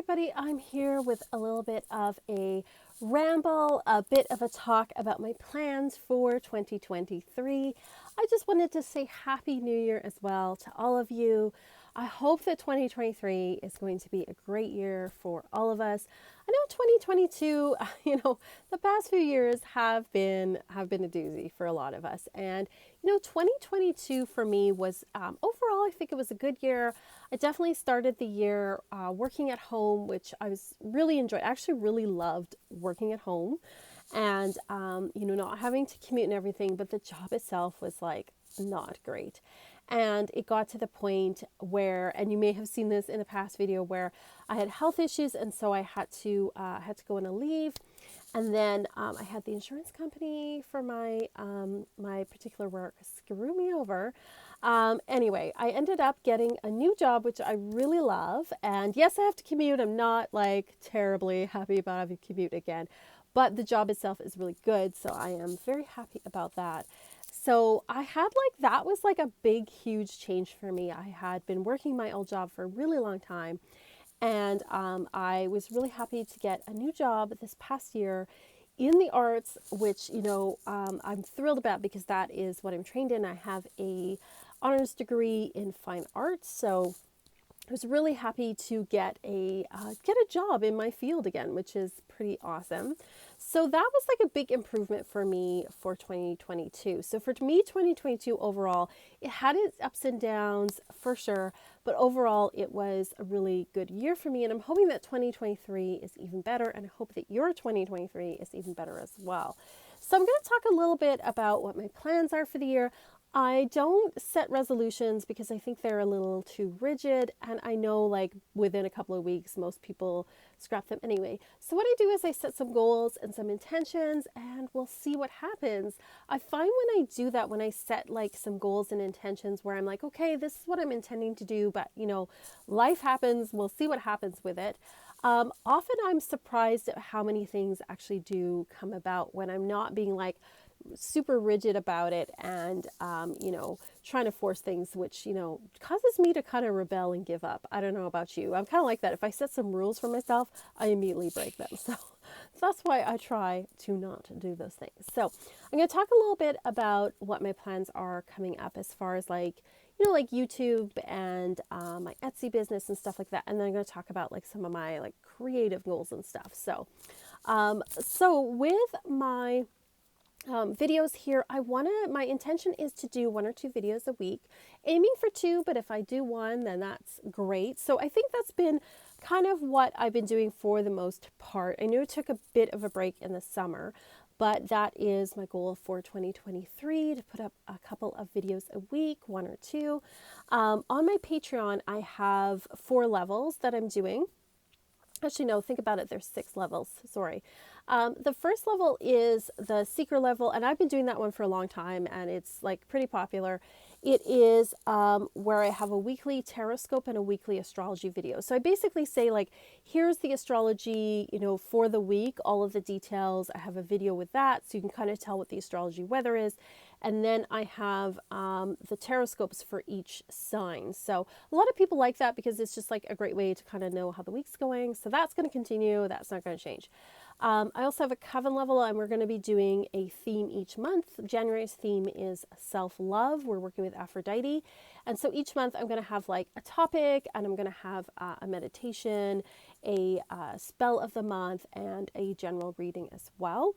everybody. I'm here with a little bit of a ramble, a bit of a talk about my plans for 2023. I just wanted to say Happy New Year as well to all of you. I hope that 2023 is going to be a great year for all of us. I know 2022, the past few years have been a doozy for a lot of us. And 2022 for me was overall, I think it was a good year. I definitely started the year working at home, which I was really enjoyed. I actually really loved working at home, and not having to commute and everything. But the job itself was like not great. And it got to the point where, and you may have seen this in a past video, where I had health issues, and so I had to go on a leave. And then I had the insurance company for my particular work screw me over. Anyway, I ended up getting a new job, which I really love. And yes, I have to commute. I'm not like terribly happy about having to commute again, but the job itself is really good. So I am very happy about that. So I had that was like a big, huge change for me. I had been working my old job for a really long time. And I was really happy to get a new job this past year in the arts, which, I'm thrilled about because that is what I'm trained in. I have a honors degree in fine arts. So I was really happy to get a job in my field again, which is pretty awesome. So that was like a big improvement for me for 2022. So for me, 2022 overall, it had its ups and downs for sure, but overall it was a really good year for me. And I'm hoping that 2023 is even better, and I hope that your 2023 is even better as well. So I'm going to talk a little bit about what my plans are for the year. I don't set resolutions because I think they're a little too rigid, and I know within a couple of weeks most people scrap them anyway. So what I do is I set some goals and some intentions, and we'll see what happens. I find when I do that, when I set some goals and intentions where I'm like, okay, this is what I'm intending to do, but life happens, we'll see what happens with it. Often I'm surprised at how many things actually do come about when I'm not being super rigid about it and trying to force things, which causes me to kind of rebel and give up. I don't know about you. I'm kind of like that. If I set some rules for myself, I immediately break them. So that's why I try to not do those things. So I'm going to talk a little bit about what my plans are coming up as far as YouTube and my Etsy business and stuff like that. And then I'm going to talk about some of my creative goals and stuff. So with my videos here, my intention is to do 1 or 2 videos a week, aiming for 2, but if I do 1, then that's great. So I think that's been kind of what I've been doing for the most part. I know it took a bit of a break in the summer, but that is my goal for 2023, to put up a couple of videos a week, 1 or 2. On my Patreon, I have 4 levels that I'm doing. Actually, no, think about it. There's 6 levels. Sorry. The first level is the secret level, and I've been doing that one for a long time, and it's pretty popular. It is where I have a weekly Taroscope and a weekly astrology video. So I basically say here's the astrology, for the week, all of the details. I have a video with that, so you can kind of tell what the astrology weather is. And then I have the Taroscopes for each sign. So a lot of people like that because it's just a great way to kind of know how the week's going. So that's going to continue. That's not going to change. I also have a coven level, and we're going to be doing a theme each month. January's theme is self-love. We're working with Aphrodite. And so each month I'm going to have a topic, and I'm going to have a meditation, a spell of the month, and a general reading as well.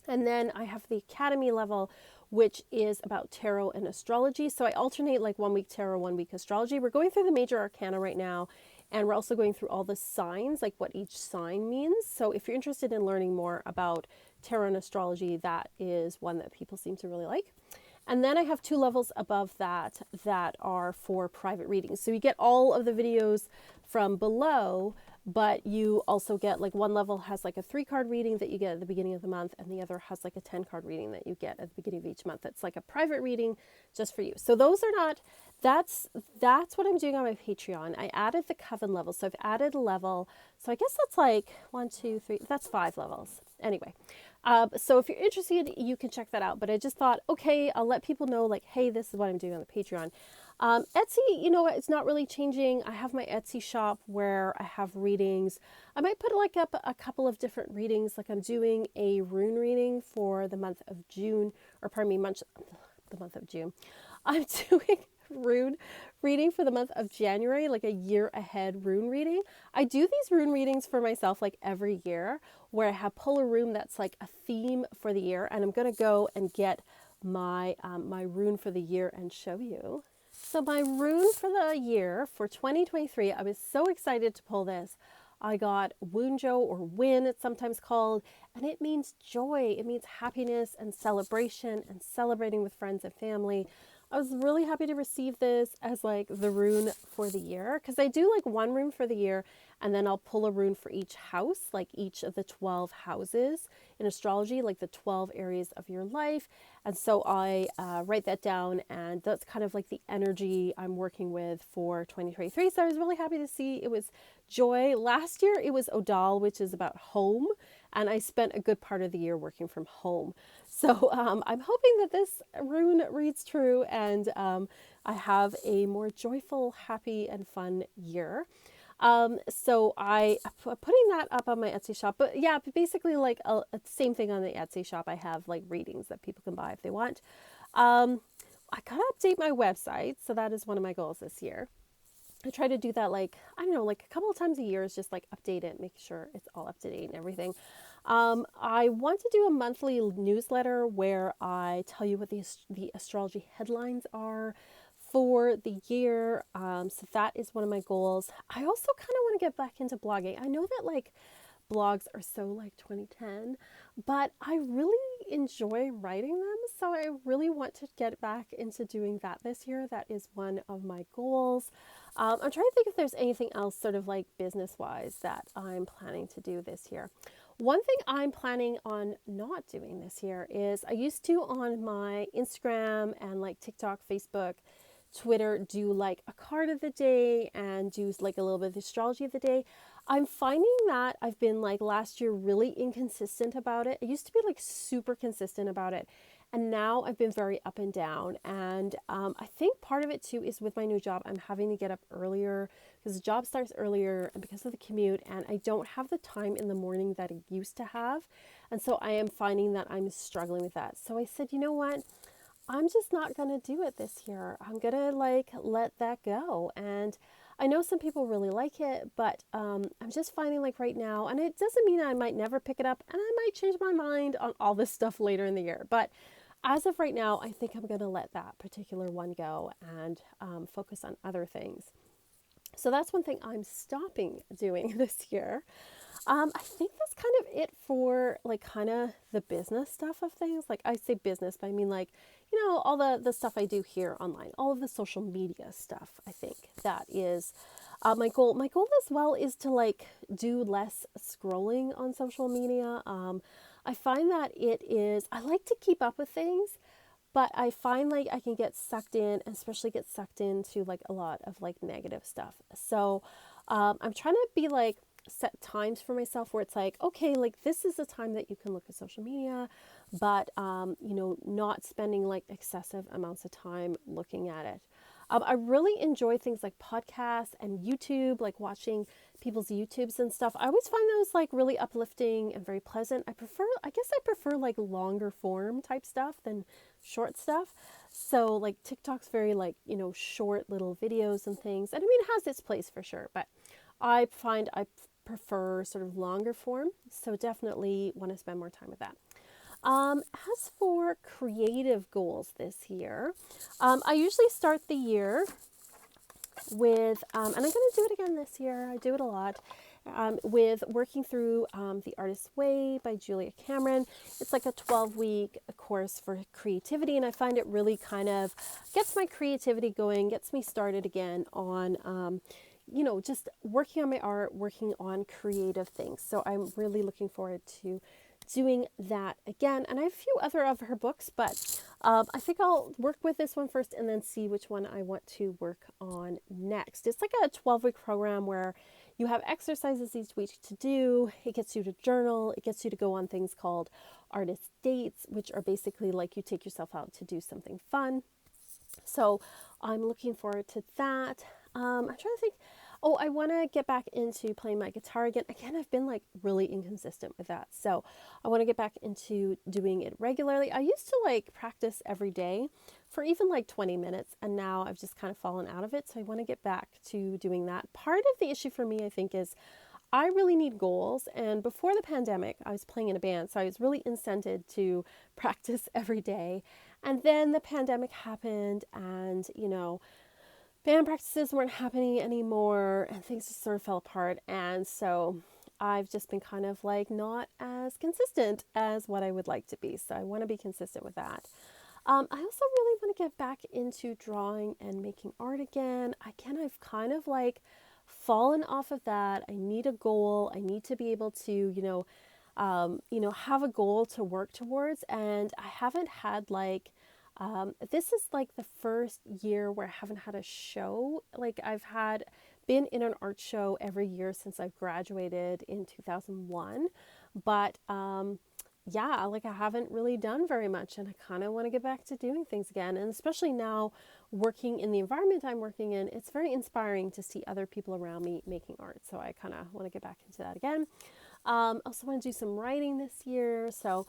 And then I have the Academy level, which is about tarot and astrology. So I alternate 1 week tarot, 1 week astrology. We're going through the major arcana right now, and we're also going through all the signs, what each sign means. So if you're interested in learning more about tarot and astrology, that is one that people seem to really like. And then I have 2 levels above that are for private readings. So you get all of the videos from below, but you also get one level has a 3-card reading that you get at the beginning of the month, and the other has a 10-card reading that you get at the beginning of each month. It's a private reading just for you. So those are not that's that's what I'm doing on my Patreon. I added the coven level, so I've added a level. So I guess that's like 1, 2, 3. That's 5 levels. Anyway, so if you're interested, you can check that out. But I just thought, okay, I'll let people know, like, hey, this is what I'm doing on the Patreon. Etsy, you know what? It's not really changing. I have my Etsy shop where I have readings. I might put like up a couple of different readings. Like I'm doing a rune reading for the month of June, or pardon me, the month of June. I'm doing rune reading for the month of January, like a year ahead rune reading. I do these rune readings for myself like every year where I have pull a rune that's like a theme for the year, and I'm going to go and get my my rune for the year and show you. So my rune for the year for 2023, I was so excited to pull this. I got Wunjo, or Win it's sometimes called, and it means joy. It means happiness and celebration and celebrating with friends and family. I was really happy to receive this as like the rune for the year, because I do like one rune for the year and then I'll pull a rune for each house, like each of the 12 houses in astrology, like the 12 areas of your life. And so I write that down, and that's kind of like the energy I'm working with for 2023. So I was really happy to see it was joy. Last year it was Odal, which is about home, and I spent a good part of the year working from home. So I'm hoping that this rune reads true, and I have a more joyful, happy, and fun year. So I putting that up on my Etsy shop, but yeah, basically like a same thing on the Etsy shop. I have like readings that people can buy if they want. I gotta update my website, so that is one of my goals this year. I try to do that like, I don't know, like a couple of times a year, is just like update it, make sure it's all up to date and everything. I want to do a monthly newsletter where I tell you what the astrology headlines are for the year. So that is one of my goals. I also kind of want to get back into blogging. I know that like blogs are so like 2010, but I really enjoy writing them. So I really want to get back into doing that this year. That is one of my goals. I'm trying to think if there's anything else sort of like business wise that I'm planning to do this year. One thing I'm planning on not doing this year is I used to on my Instagram and like TikTok, Facebook, Twitter do like a card of the day and do like a little bit of the astrology of the day. I'm finding that I've been like last year really inconsistent about it. I used to be like super consistent about it. And now I've been very up and down. And I think part of it too is with my new job, I'm having to get up earlier because the job starts earlier and because of the commute. And I don't have the time in the morning that I used to have. And so I am finding that I'm struggling with that. So I said, you know what? I'm just not going to do it this year. I'm going to like let that go. And I know some people really like it, but I'm just finding like right now, and it doesn't mean I might never pick it up, and I might change my mind on all this stuff later in the year. But as of right now, I think I'm going to let that particular one go and focus on other things. So that's one thing I'm stopping doing this year. I think that's kind of it for like kind of the business stuff of things. Like I say business, but I mean like, you know, all the stuff I do here online, all of the social media stuff. I think that is my goal. My goal as well is to like do less scrolling on social media. I find that it is, I like to keep up with things, but I find like I can get sucked in, and especially get sucked into like a lot of like negative stuff. So I'm trying to be like set times for myself where it's like, okay, like this is the time that you can look at social media, but you know, not spending like excessive amounts of time looking at it. I really enjoy things like podcasts and YouTube, like watching people's YouTubes and stuff. I always find those like really uplifting and very pleasant. I guess I prefer like longer form type stuff than short stuff. So like TikTok's very like, you know, short little videos and things. And I mean, it has its place for sure, but I find I prefer sort of longer form. So definitely want to spend more time with that. As for creative goals this year, I usually start the year with, and I'm going to do it again this year, I do it a lot, with working through The Artist's Way by Julia Cameron. It's like a 12-week course for creativity, and I find it really kind of gets my creativity going, gets me started again on you know, just working on my art, working on creative things. So I'm really looking forward to doing that again. And I have a few other of her books, but I think I'll work with this one first and then see which one I want to work on next. It's like a 12-week program where you have exercises each week to do. It gets you to journal. It gets you to go on things called artist dates, which are basically like you take yourself out to do something fun. So I'm looking forward to that. I'm trying to think. Oh, I want to get back into playing my guitar again. Again, I've been like really inconsistent with that. So I want to get back into doing it regularly. I used to like practice every day for even like 20 minutes, and now I've just kind of fallen out of it. So I want to get back to doing that. Part of the issue for me, I think, is I really need goals. And before the pandemic, I was playing in a band, so I was really incented to practice every day. And then the pandemic happened, and band practices weren't happening anymore, and things just sort of fell apart. And so I've just been kind of like not as consistent as what I would like to be. So I want to be consistent with that. I also really want to get back into drawing and making art again. Again, I've kind of like fallen off of that. I need a goal. I need to be able to, have a goal to work towards. And I haven't had like, this is like the first year where I haven't had a show. Like I've been in an art show every year since I've graduated in 2001. But yeah, like I haven't really done very much, and I kind of want to get back to doing things again. And especially now working in the environment I'm working in, it's very inspiring to see other people around me making art. So I kind of want to get back into that again. Also want to do some writing this year. So,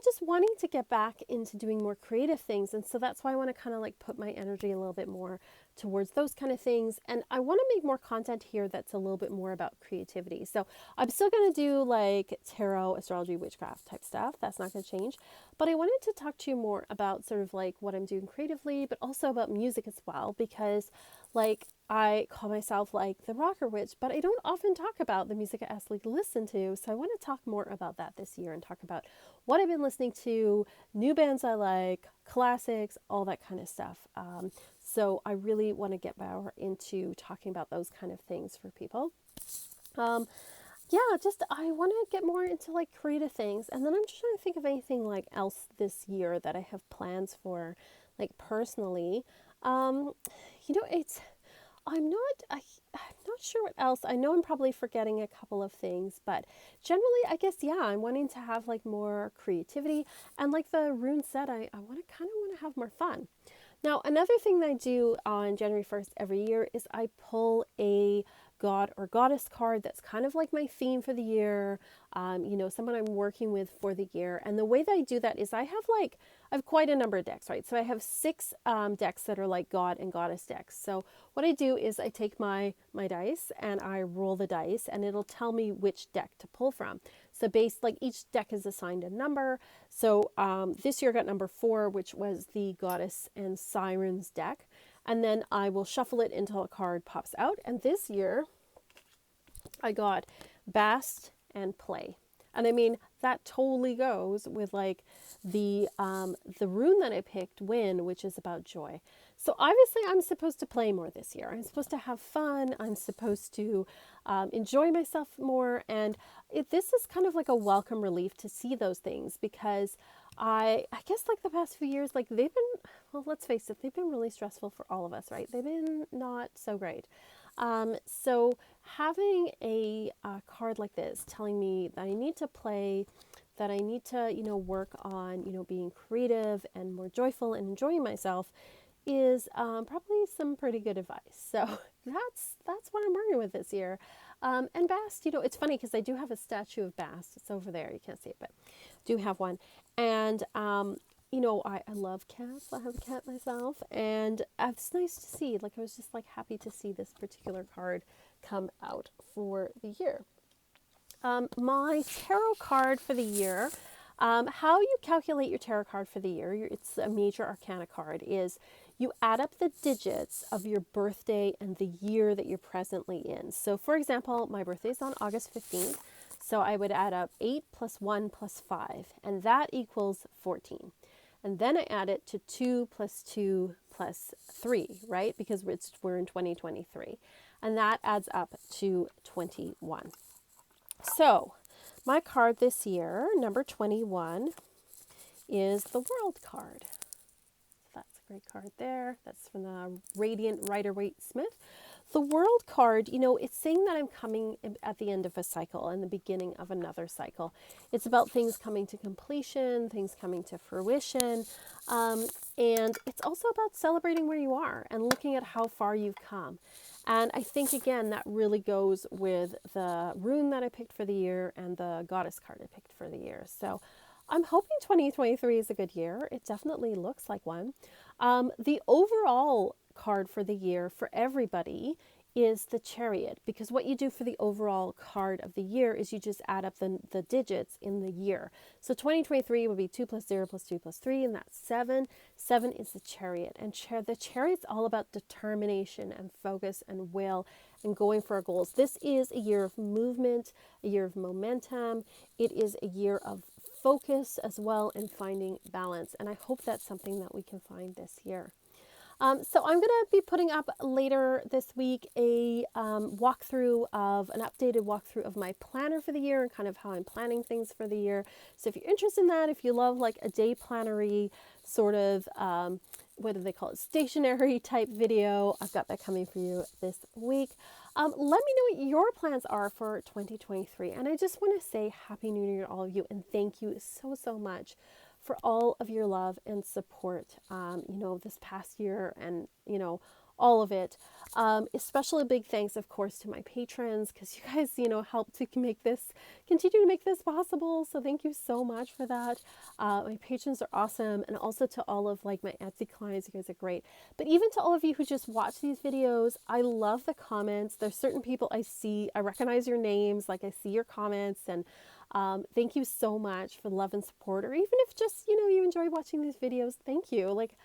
just wanting to get back into doing more creative things. And so that's why I want to kind of like put my energy a little bit more towards those kind of things. And I want to make more content here that's a little bit more about creativity. So I'm still going to do like tarot, astrology, witchcraft type stuff. That's not going to change. But I wanted to talk to you more about sort of like what I'm doing creatively, but also about music as well, because like I call myself like the rocker witch, but I don't often talk about the music I actually listen to. So I want to talk more about that this year and talk about what I've been listening to, new bands I like, classics, all that kind of stuff. So I really want to get more into talking about those kind of things for people. Just I want to get more into like creative things, and then I'm just trying to think of anything like else this year that I have plans for, like personally. It's I'm not sure what else. I know I'm probably forgetting a couple of things, but generally, I guess, yeah, I'm wanting to have like more creativity. And like the rune said, I want to have more fun. Now, another thing that I do on January 1st every year is I pull a god or goddess card that's kind of like my theme for the year, someone I'm working with for the year. And the way that I do that is I have quite a number of decks, right? So I have 6 decks that are like god and goddess decks. So what I do is I take my dice and I roll the dice, and it'll tell me which deck to pull from. So each deck is assigned a number. So this year I got number 4, which was the goddess and sirens deck. And then I will shuffle it until a card pops out. And this year I got Bast and Play. And I mean, that totally goes with like the rune that I picked, Win, which is about joy. So obviously I'm supposed to play more this year. I'm supposed to have fun. I'm supposed to enjoy myself more. And this is kind of like a welcome relief to see those things, because I guess like the past few years, like they've been, well, let's face it, they've been really stressful for all of us, right? They've been not so great. So having a card like this telling me that I need to play, that I need to, work on, being creative and more joyful and enjoying myself is probably some pretty good advice. So that's what I'm working with this year. And Bast, it's funny because I do have a statue of Bast. It's over there. You can't see it, but I do have one. And, I love cats. I have a cat myself. And it's nice to see. Like, I was just, like, happy to see this particular card come out for the year. My tarot card for the year, how you calculate your tarot card for the year, it's a major arcana card, is you add up the digits of your birthday and the year that you're presently in. So, for example, my birthday is on August 15th. So I would add up 8 plus 1 plus 5, and that equals 14. And then I add it to 2 plus 2 plus 3, right? Because we're in 2023. And that adds up to 21. So My card this year, number 21, is the World card. That's a great card there. That's from the Radiant Rider-Waite Smith. The World card, it's saying that I'm coming at the end of a cycle and the beginning of another cycle. It's about things coming to completion, things coming to fruition, and it's also about celebrating where you are and looking at how far you've come. And I think, again, that really goes with the rune that I picked for the year and the goddess card I picked for the year. So I'm hoping 2023 is a good year. It definitely looks like one. The overall card for the year for everybody is the Chariot, because what you do for the overall card of the year is you just add up the digits in the year. So 2023 would be 2 plus 0 plus 2 plus 3, and that's 7. 7 is the Chariot, and the Chariot's all about determination and focus and will and going for our goals. This is a year of movement, a year of momentum. It is a year of focus as well, and finding balance, and I hope that's something that we can find this year. So I'm going to be putting up later this week a walkthrough of an updated walkthrough of my planner for the year and kind of how I'm planning things for the year. So if you're interested in that, if you love like a day plannery sort of, what do they call it, stationary type video, I've got that coming for you this week. Let me know what your plans are for 2023. And I just want to say Happy New Year to all of you, and thank you so much for all of your love and support, this past year, and, all of it. Especially a big thanks, of course, to my patrons, because you guys, help to continue to make this possible. So thank you so much for that. My patrons are awesome. And also to all of like my Etsy clients, you guys are great. But even to all of you who just watch these videos, I love the comments. There's certain people I recognize your names, like I see your comments, and thank you so much for the love and support. Or even if just, you enjoy watching these videos, thank you. Like,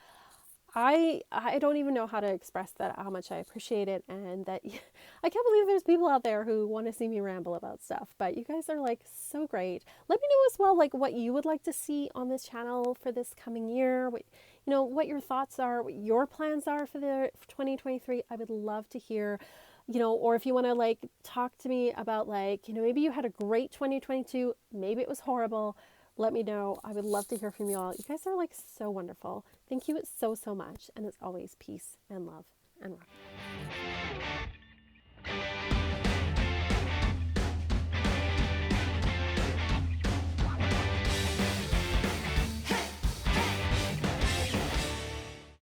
I don't even know how to express that, how much I appreciate it, and that I can't believe there's people out there who want to see me ramble about stuff, but you guys are like so great. Let me know as well, like what you would like to see on this channel for this coming year, what your thoughts are, what your plans are for 2023. I would love to hear, or if you want to like talk to me about like, maybe you had a great 2022, maybe it was horrible. Let me know. I would love to hear from you all. You guys are like so wonderful. Thank you so much. And as always, peace and love and rock.